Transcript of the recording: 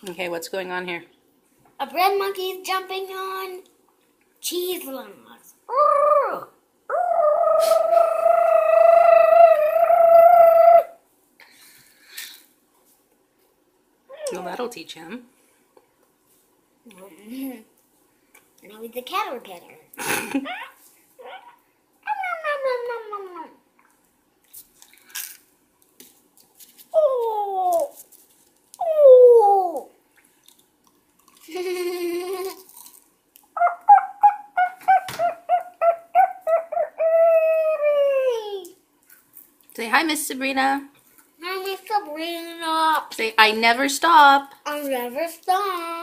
Okay, what's going on here? A bread monkey is jumping on cheese logs. Well, that'll teach him. Now he's a caterpillar. Oh, oh. Say hi, Miss Sabrina. Hi, Miss Sabrina. Say, I never stop. I'll never stop.